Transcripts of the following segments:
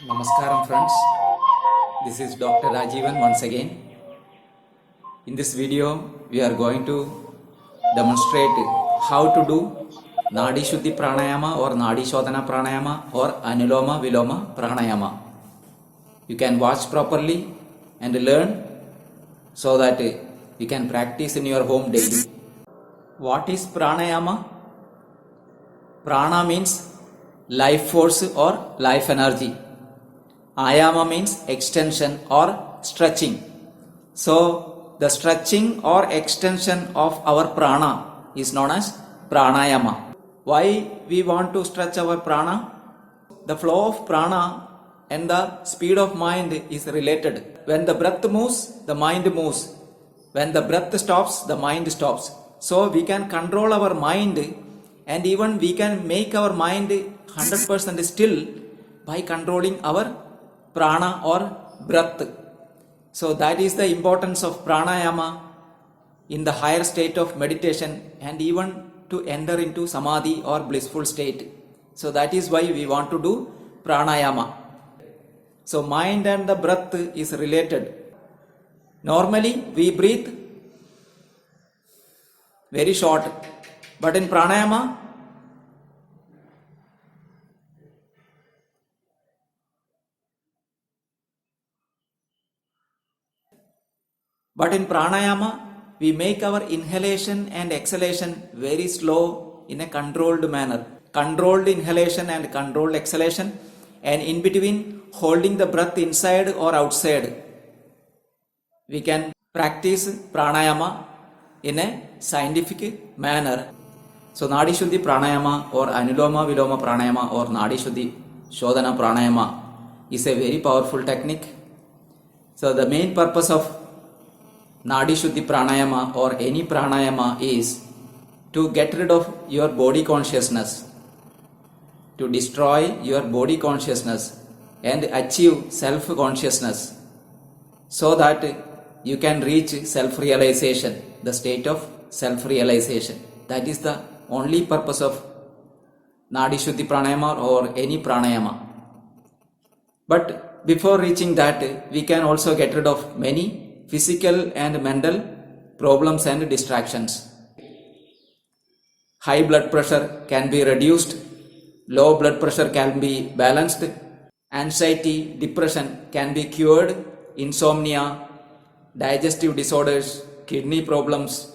Namaskaram friends, this is Dr. Rajivan once again. In this video, we are going to demonstrate how to do Nadi Shuddhi Pranayama or Nadi Shodhana Pranayama or Anuloma Viloma Pranayama. You can watch properly and learn so that you can practice in your home daily. What is Pranayama? Prana means life force or life energy. Ayama means extension or stretching. So, the stretching or extension of our prana is known as pranayama. Why we want to stretch our prana? The flow of prana and the speed of mind is related. When the breath moves, the mind moves. When the breath stops, the mind stops. So, we can control our mind and even we can make our mind 100% still by controlling our prana or breath. So that is the importance of pranayama in the higher state of meditation and even to enter into samadhi or blissful state. So that is why we want to do pranayama. So mind and the breath is related. Normally we breathe very short, but in pranayama we make our inhalation and exhalation very slow in a controlled manner. Controlled inhalation and controlled exhalation, and in between holding the breath inside or outside. We can practice pranayama in a scientific manner. So Nadi Shuddhi Pranayama or Anuloma Viloma Pranayama or Nadi Shuddhi Shodhana Pranayama is a very powerful technique. So the main purpose of Nadi Shuddhi Pranayama or any pranayama is to get rid of your body consciousness, to destroy your body consciousness and achieve self-consciousness so that you can reach self-realization, the state of self-realization. That is the only purpose of Nadi Shuddhi Pranayama or any pranayama. But before reaching that, we can also get rid of many physical and mental problems and distractions. High blood pressure can be reduced, low blood pressure can be balanced, anxiety, depression can be cured, insomnia, digestive disorders, kidney problems,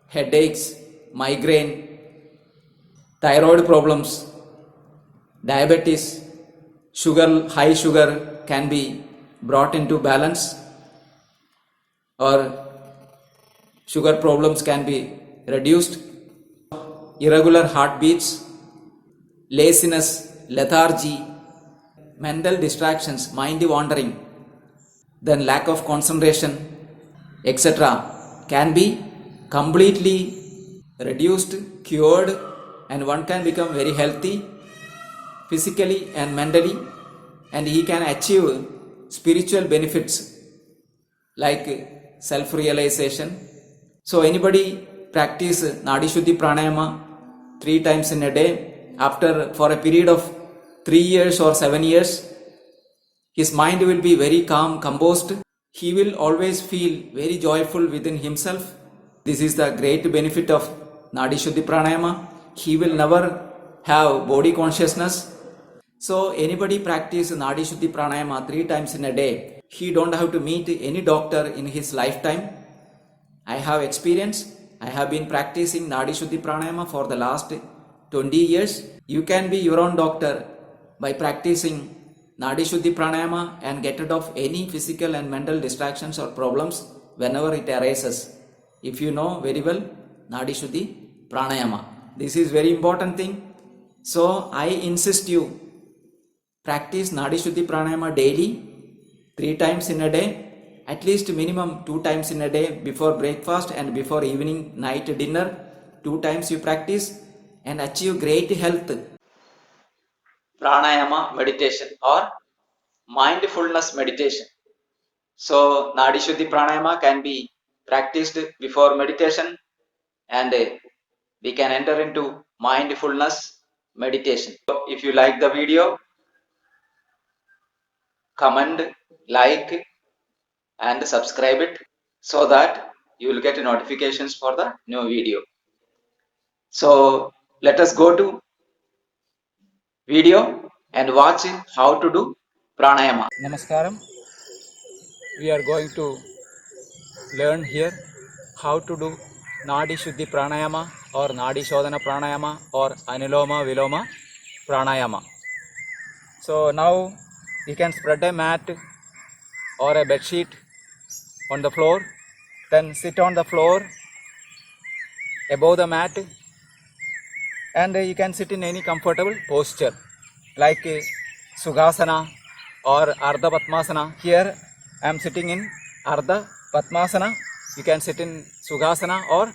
headaches, migraine, thyroid problems, diabetes, high sugar can be brought into balance, or sugar problems can be reduced, irregular heartbeats, laziness, lethargy, mental distractions, mind wandering, then lack of concentration, etc. can be completely reduced, cured, and one can become very healthy physically and mentally, and he can achieve spiritual benefits like self-realization. So anybody practice Nadi Shuddhi Pranayama 3 times in a day, for a period of 3 years or 7 years, his mind will be very calm, composed. He will always feel very joyful within himself. This is the great benefit of Nadi Shuddhi Pranayama. He will never have body consciousness. So anybody practice Nadi Shuddhi Pranayama 3 times in a day, he don't have to meet any doctor in his lifetime. I have experience. I have been practicing Nadi Shuddhi Pranayama for the last 20 years. You can be your own doctor by practicing Nadi Shuddhi Pranayama and get rid of any physical and mental distractions or problems whenever it arises. If you know very well Nadi Shuddhi Pranayama. This is very important thing. So I insist you practice Nadi Shuddhi Pranayama daily, 3 times in a day, at least minimum 2 times in a day, before breakfast and before evening night dinner. 2 times you practice and achieve great health. Pranayama meditation or mindfulness meditation. So Nadi Shuddhi Pranayama can be practiced before meditation and we can enter into mindfulness meditation. So if you like the video, comment, like and subscribe it so that you will get notifications for the new video. So let us go to video and watch how to do pranayama. Namaskaram. We are going to learn here how to do Nadi Shuddhi Pranayama or Nadi Shodhana Pranayama or Anuloma Viloma Pranayama. So now you can spread a mat or a bed sheet on the floor, then sit on the floor above the mat, and you can sit in any comfortable posture like Sukhasana or Ardha Padmasana. Here I am sitting in Ardha Padmasana. You can sit in Sukhasana or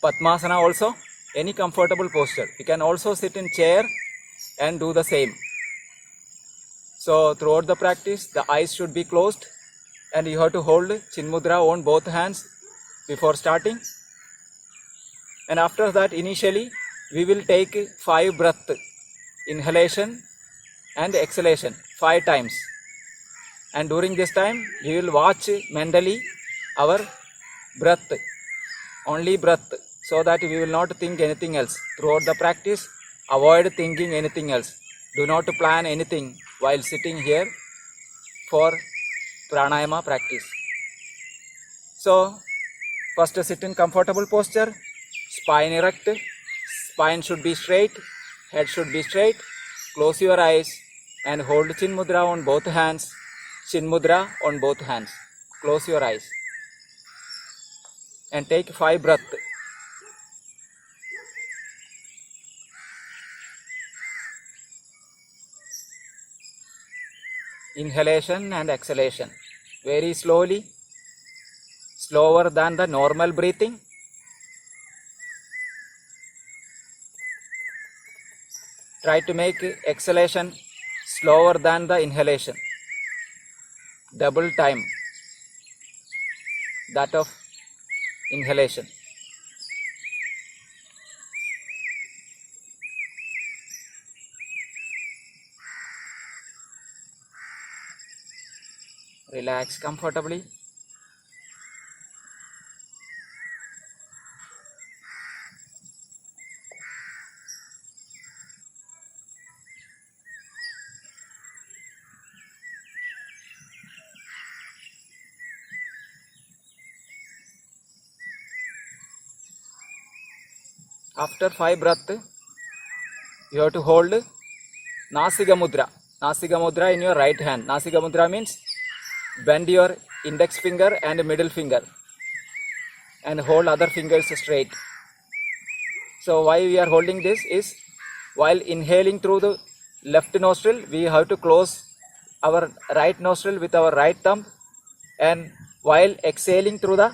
Padmasana also, any comfortable posture. You can also sit in chair and do the same. So throughout the practice, the eyes should be closed and you have to hold Chin Mudra on both hands before starting. And after that, initially we will take 5 breath, inhalation and exhalation 5 times. And during this time, we will watch mentally our breath, only breath, so that we will not think anything else. Throughout the practice, avoid thinking anything else. Do not plan anything while sitting here for pranayama practice. So, first sit in comfortable posture, spine erect, spine should be straight, head should be straight. Close your eyes and hold Chin Mudra on both hands. Chin Mudra on both hands. Close your eyes and take 5 breath. Inhalation and exhalation. Very slowly, slower than the normal breathing. Try to make exhalation slower than the inhalation. Double time that of inhalation. Relax comfortably. After 5 breath, you have to hold Nasika Mudra. Nasika Mudra in your right hand. Nasika Mudra means bend your index finger and middle finger and hold other fingers straight. So why we are holding this is, while inhaling through the left nostril, we have to close our right nostril with our right thumb, and while exhaling through the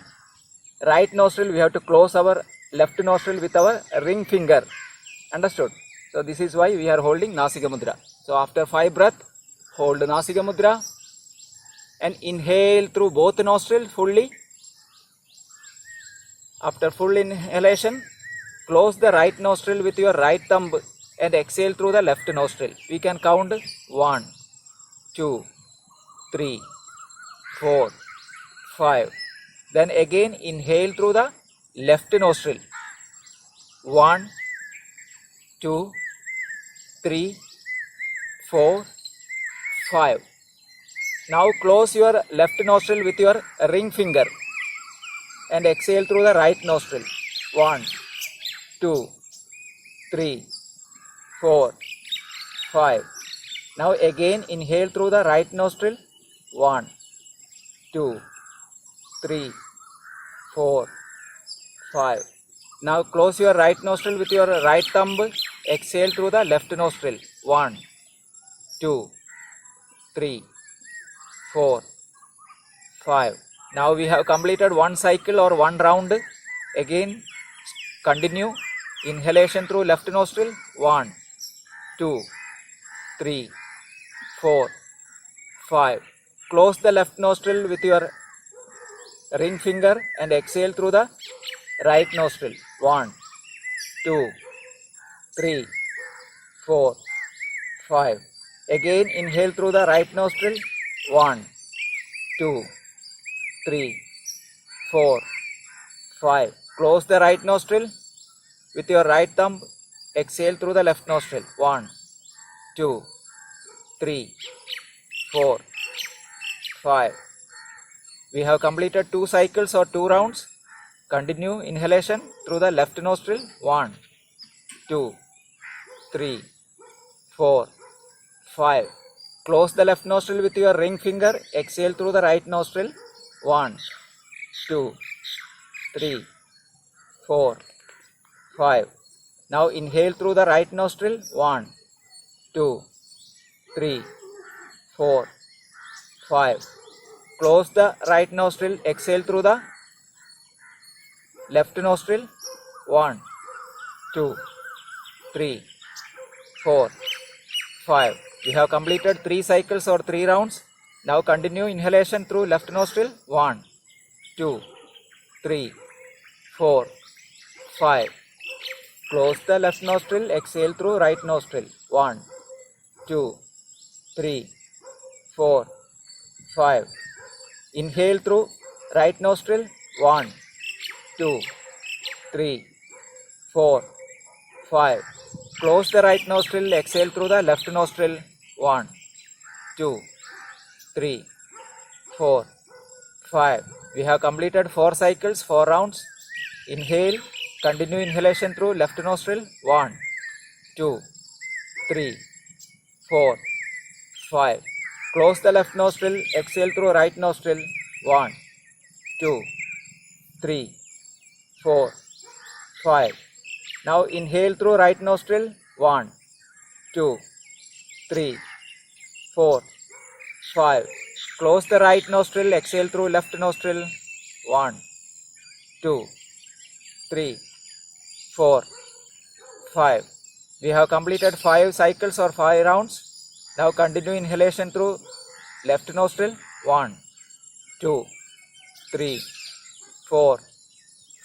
right nostril, we have to close our left nostril with our ring finger. Understood? So this is why we are holding Nasika Mudra. So after 5 breath, hold Nasika Mudra and inhale through both nostrils fully. After full inhalation, close the right nostril with your right thumb and exhale through the left nostril. We can count 1, 2, 3, 4, 5. Then again inhale through the left nostril. 1, 2, 3, 4, 5. Now close your left nostril with your ring finger and exhale through the right nostril. 1, 2, 3, 4, 5. Now again inhale through the right nostril. 1, 2, 3, 4, 5. Now close your right nostril with your right thumb. Exhale through the left nostril. 1, 2, 3, 4, 5. Now we have completed one cycle or one round. Again continue. Inhalation through left nostril. 1, 2, 3, 4, 5. Close the left nostril with your ring finger and exhale through the right nostril. 1, 2, 3, 4, 5. Again inhale through the right nostril. 1, 2, 3, 4, 5. Close the right nostril with your right thumb. Exhale through the left nostril. 1, 2, 3, 4, 5. We have completed 2 cycles or 2 rounds. Continue inhalation through the left nostril. 1, 2, 3, 4, 5. Close the left nostril with your ring finger. Exhale through the right nostril. 1, 2, 3, 4, 5. Now inhale through the right nostril. 1, 2, 3, 4, 5. Close the right nostril. Exhale through the left nostril. 1, 2, 3, 4, 5. We have completed 3 cycles or 3 rounds. Now continue inhalation through left nostril. 1, 2, 3, 4, 5. Close the left nostril. Exhale through right nostril. 1, 2, 3, 4, 5. Inhale through right nostril. 1, 2, 3, 4, 5. Close the right nostril. Exhale through the left nostril. 1, 2, 3, 4, 5. We have completed 4 cycles, 4 rounds. Inhale. Continue inhalation through left nostril. 1, 2, 3, 4, 5. Close the left nostril. Exhale through right nostril. 1, 2, 3, 4, 5. Now inhale through right nostril. 1, 2, 3, 4, 5. Close the right nostril. Exhale through left nostril. 1, 2, 3, 4, 5. We have completed 5 cycles or 5 rounds. Now continue inhalation through left nostril. 1, 2, 3, 4,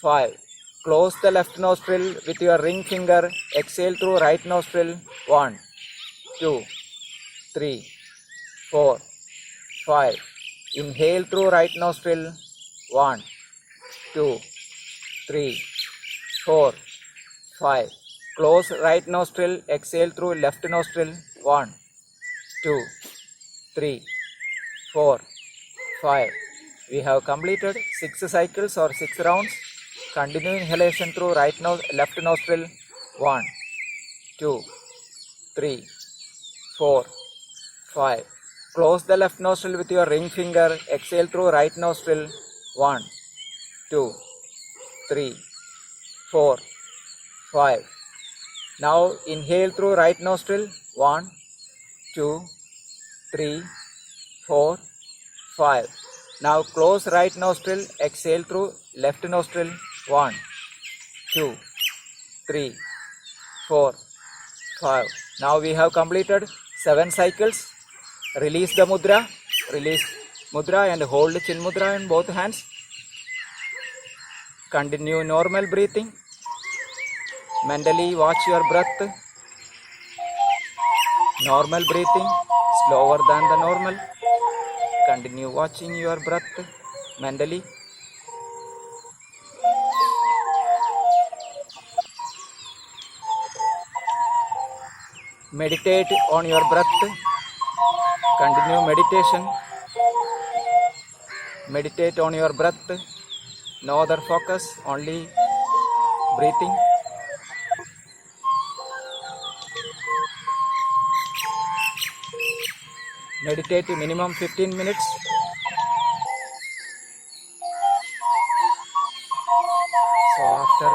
5. Close the left nostril with your ring finger. Exhale through right nostril. 1, 2, 3, 4, 5. Inhale through right nostril. 1, 2, 3, 4, 5. Close right nostril. Exhale through left nostril. 1, 2, 3, 4, 5. We have completed 6 cycles or 6 rounds. Continue inhalation through left nostril. 1, 2, 3, 4, 5. Close the left nostril with your ring finger. Exhale through right nostril. 1, 2, 3, 4, 5. Now inhale through right nostril. 1, 2, 3, 4, 5. Now close right nostril. Exhale through left nostril. 1, 2, 3, 4, 5. Now we have completed 7 cycles. Release the mudra. Release mudra and hold chin mudra in both hands. Continue normal breathing. Mentally watch your breath. Normal breathing, slower than the normal. Continue watching your breath mentally. Meditate on your breath. Continue meditation. Meditate on your breath. No other focus, only breathing. Meditate minimum 15 minutes. So after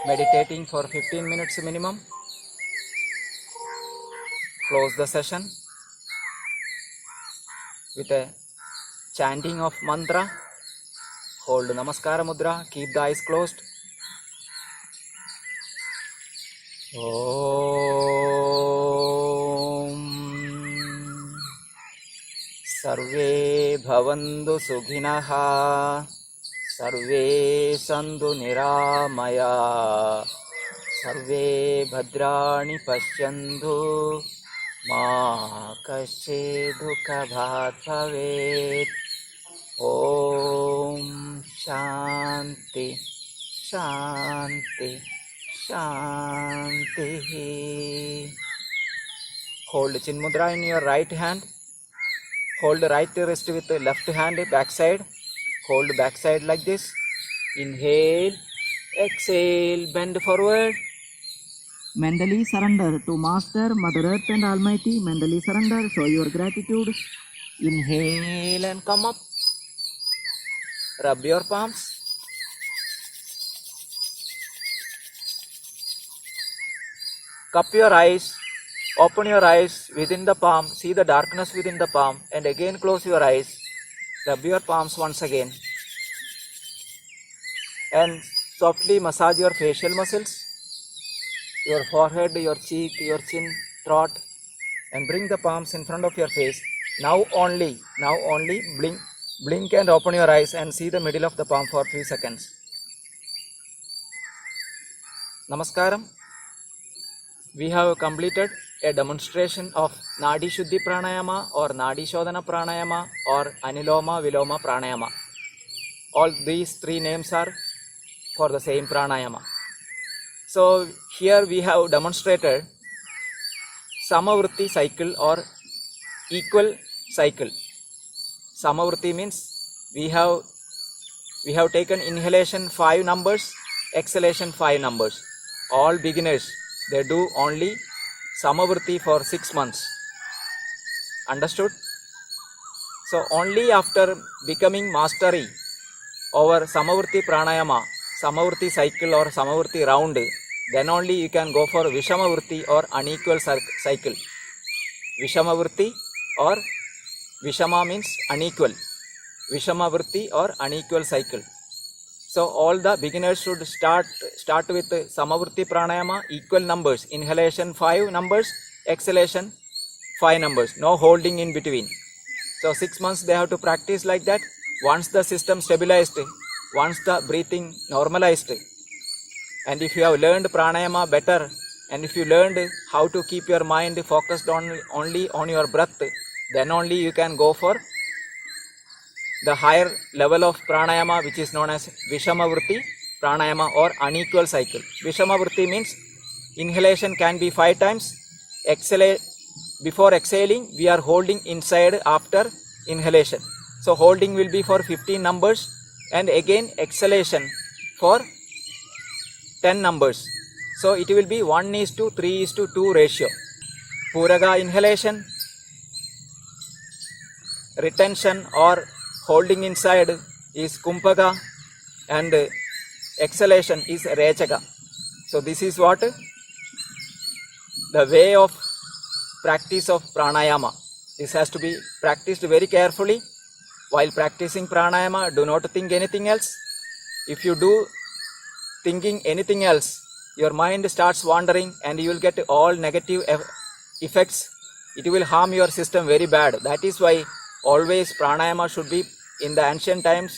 meditating for 15 minutes minimum, close the session with a chanting of mantra. Hold Namaskara Mudra. Keep the eyes closed. Om Sarve Bhavantu Sukhinah Sarve Santu Niramaya Sarve Bhadrani Pashyantu मा कश्चित् दुःखभाग् भवेत्. Om Shanti Shanti Shanti. Hold Chin Mudra in your right hand. Hold the right wrist with the left hand backside. Hold backside like this. Inhale, exhale, bend forward. Mentally surrender to Master, Mother Earth and Almighty. Mentally surrender, show your gratitude. Inhale and come up. Rub your palms. Cup your eyes. Open your eyes within the palm. See the darkness within the palm. And again close your eyes. Rub your palms once again. And softly massage your facial muscles. Your forehead, your cheek, your chin, throat. And bring the palms in front of your face. Now only blink and open your eyes and see the middle of the palm for 3 seconds. Namaskaram. We have completed a demonstration of Nadi Shuddhi Pranayama or Nadi Shodhana Pranayama or Aniloma Viloma Pranayama. All these 3 names are for the same pranayama. So here we have demonstrated Samavritti cycle or equal cycle. Samavritti means we have taken inhalation 5 numbers, exhalation 5 numbers. All beginners, they do only Samavritti for 6 months. Understood? So only after becoming mastery over Samavritti pranayama, Samavritti cycle or Samavritti round, then only you can go for Vishamavritti or unequal cycle. Vishamavritti or Vishama means unequal. Vishamavritti or unequal cycle. So all the beginners should start with Samavritti pranayama, equal numbers. Inhalation 5 numbers, exhalation 5 numbers. No holding in between. So 6 months they have to practice like that. Once the system stabilized, once the breathing normalized, and if you have learned pranayama better, and if you learned how to keep your mind focused only on your breath, then only you can go for the higher level of pranayama, which is known as Vishamavritti pranayama or unequal cycle. Vishamavritti means inhalation can be 5 times. Before exhaling, we are holding inside after inhalation. So holding will be for 15 numbers and again exhalation for 10 numbers. So it will be 1:3:2 ratio. Puraga inhalation, retention or holding inside is Kumpaga and exhalation is Rechaka. So this is what the way of practice of pranayama. This has to be practiced very carefully. While practicing pranayama, do not think anything else. If you do thinking anything else, your mind starts wandering and you will get all negative effects. It will harm your system very bad. That is why always pranayama should be, in the ancient times,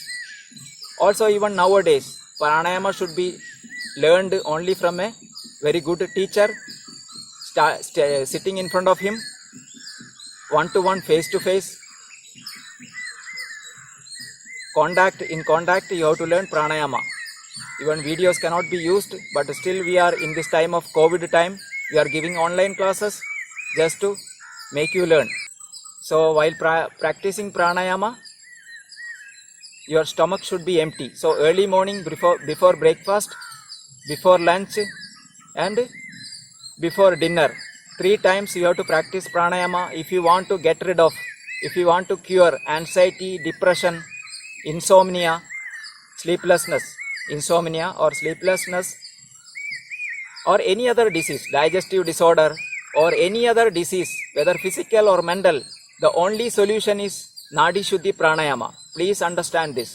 also even nowadays, pranayama should be learned only from a very good teacher, sitting in front of him, one-to-one, face-to-face. In contact, you have to learn pranayama. Even videos cannot be used, but still we are in this time of COVID time, we are giving online classes just to make you learn. So while practicing pranayama, your stomach should be empty. So early morning, before breakfast, before lunch and before dinner, 3 times you have to practice pranayama if you want to get rid of, if you want to cure anxiety, depression, insomnia, sleeplessness, or any other disease, digestive disorder or any other disease, whether physical or mental. The only solution is Nadi Shuddhi Pranayama. Please understand this.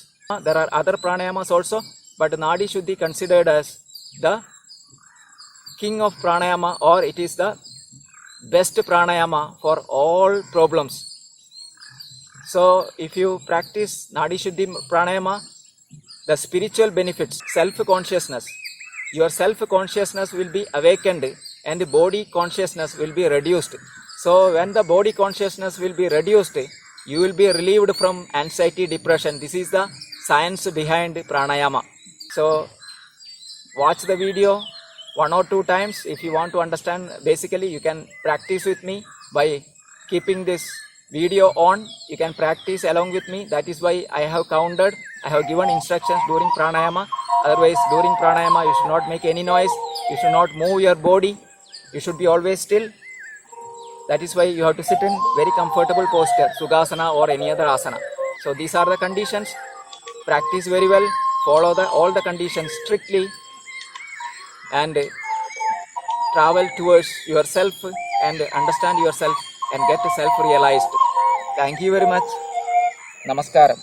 There are other pranayamas also, but Nadi Shuddhi considered as the king of pranayama, or it is the best pranayama for all problems. So if you practice Nadi Shuddhi Pranayama, the spiritual benefits, self-consciousness, your self-consciousness will be awakened and body consciousness will be reduced. So when the body consciousness will be reduced, you will be relieved from anxiety, depression. This is the science behind pranayama. So watch the video 1 or 2 times. If you want to understand, basically you can practice with me by keeping this video on. You can practice along with me. That is why I have counted, I have given instructions during pranayama. Otherwise, during pranayama you should not make any noise, you should not move your body, you should be always still. That is why you have to sit in very comfortable posture, Sukhasana or any other asana. So these are the conditions. Practice very well, follow all the conditions strictly, and travel towards yourself and understand yourself and get self-realized. Thank you very much. Namaskaram.